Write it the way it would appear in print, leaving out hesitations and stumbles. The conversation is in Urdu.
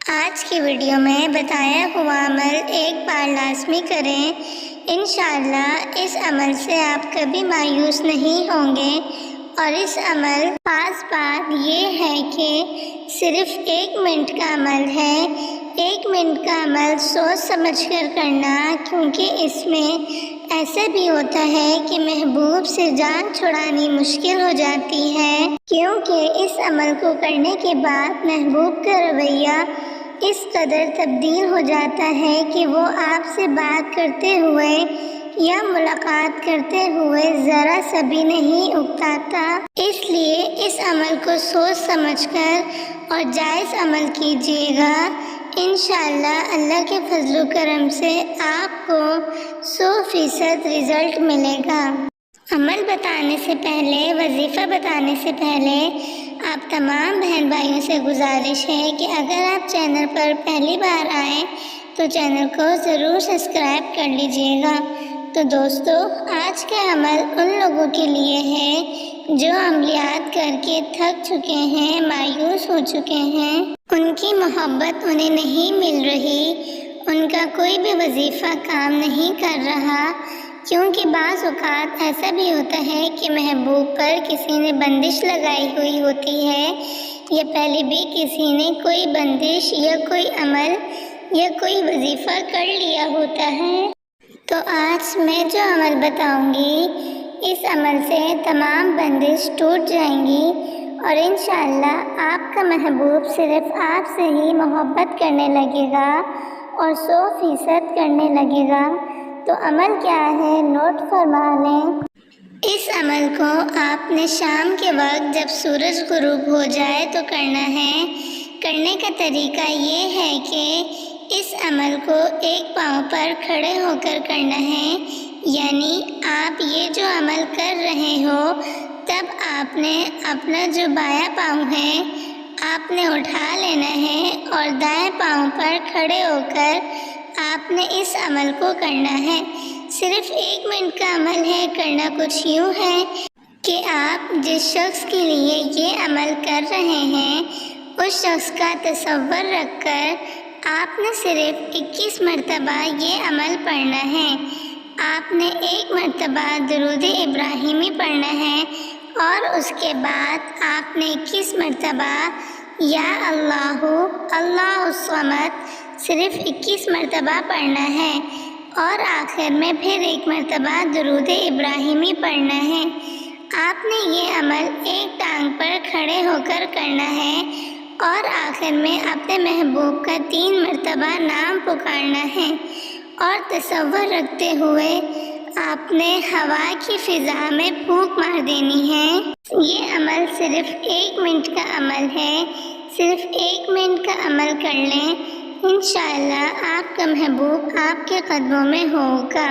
آج کی ویڈیو میں بتایا ہوا عمل ایک بار لازمی کریں، انشاءاللہ اس عمل سے آپ کبھی مایوس نہیں ہوں گے۔ اور اس عمل خاص بات یہ ہے کہ صرف 1 منٹ کا عمل ہے۔ 1 منٹ کا عمل سوچ سمجھ کر کرنا، کیونکہ اس میں ایسا بھی ہوتا ہے کہ محبوب سے جان چھڑانی مشکل ہو جاتی ہے، کیونکہ اس عمل کو کرنے کے بعد محبوب کا رویہ اس قدر تبدیل ہو جاتا ہے کہ وہ آپ سے بات کرتے ہوئے یا ملاقات کرتے ہوئے ذرا سا بھی نہیں اکتاتا۔ اس لیے اس عمل کو سوچ سمجھ کر اور جائز عمل کیجیے گا۔ انشاءاللہ اللہ کے فضل و کرم سے آپ کو 100% رزلٹ ملے گا۔ عمل بتانے سے پہلے، وظیفہ بتانے سے پہلے آپ تمام بہن بھائیوں سے گزارش ہے کہ اگر آپ چینل پر پہلی بار آئیں تو چینل کو ضرور سبسکرائب کر لیجئے گا۔ تو دوستو، آج کا عمل ان لوگوں کے لیے ہے جو عملیات کر کے تھک چکے ہیں، مایوس ہو چکے ہیں، ان کی محبت انہیں نہیں مل رہی، ان کا کوئی بھی وظیفہ کام نہیں کر رہا، کیونکہ بعض اوقات ایسا بھی ہوتا ہے کہ محبوب پر کسی نے بندش لگائی ہوئی ہوتی ہے، یا پہلے بھی کسی نے کوئی بندش یا کوئی عمل یا کوئی وظیفہ کر لیا ہوتا ہے۔ تو آج میں جو عمل بتاؤں گی، اس عمل سے تمام بندش ٹوٹ جائیں گی، اور انشاءاللہ آپ کا محبوب صرف آپ سے ہی محبت کرنے لگے گا اور 100% کرنے لگے گا۔ تو عمل کیا ہے، نوٹ فرما لیں۔ اس عمل کو آپ نے شام کے وقت جب سورج غروب ہو جائے تو کرنا ہے۔ کرنے کا طریقہ یہ ہے کہ اس عمل کو ایک پاؤں پر کھڑے ہو کر کرنا ہے، یعنی آپ یہ جو عمل کر رہے ہو تب آپ نے اپنا جو بایاں پاؤں ہے آپ نے اٹھا لینا ہے، اور دائیں پاؤں پر کھڑے ہو کر آپ نے اس عمل کو کرنا ہے۔ صرف 1 منٹ کا عمل ہے۔ کرنا کچھ یوں ہے کہ آپ جس شخص کے لیے یہ عمل کر رہے ہیں اس شخص کا تصور رکھ کر آپ نے صرف 21 مرتبہ یہ عمل پڑھنا ہے۔ آپ نے 1 مرتبہ درود ابراہیمی پڑھنا ہے، اور اس کے بعد آپ نے 21 مرتبہ یا اللہ اللہ الصمد صرف 21 مرتبہ پڑھنا ہے، اور آخر میں پھر 1 مرتبہ درود ابراہیمی پڑھنا ہے۔ آپ نے یہ عمل ایک ٹانگ پر کھڑے ہو کر کرنا ہے، اور آخر میں اپنے محبوب کا 3 مرتبہ نام پکارنا ہے، اور تصور رکھتے ہوئے آپ نے ہوا کی فضا میں پھونک مار دینی ہے۔ یہ عمل صرف 1 منٹ کا عمل ہے۔ صرف 1 منٹ کا عمل کر لیں، انشاءاللہ آپ کا محبوب آپ کے قدموں میں ہوگا۔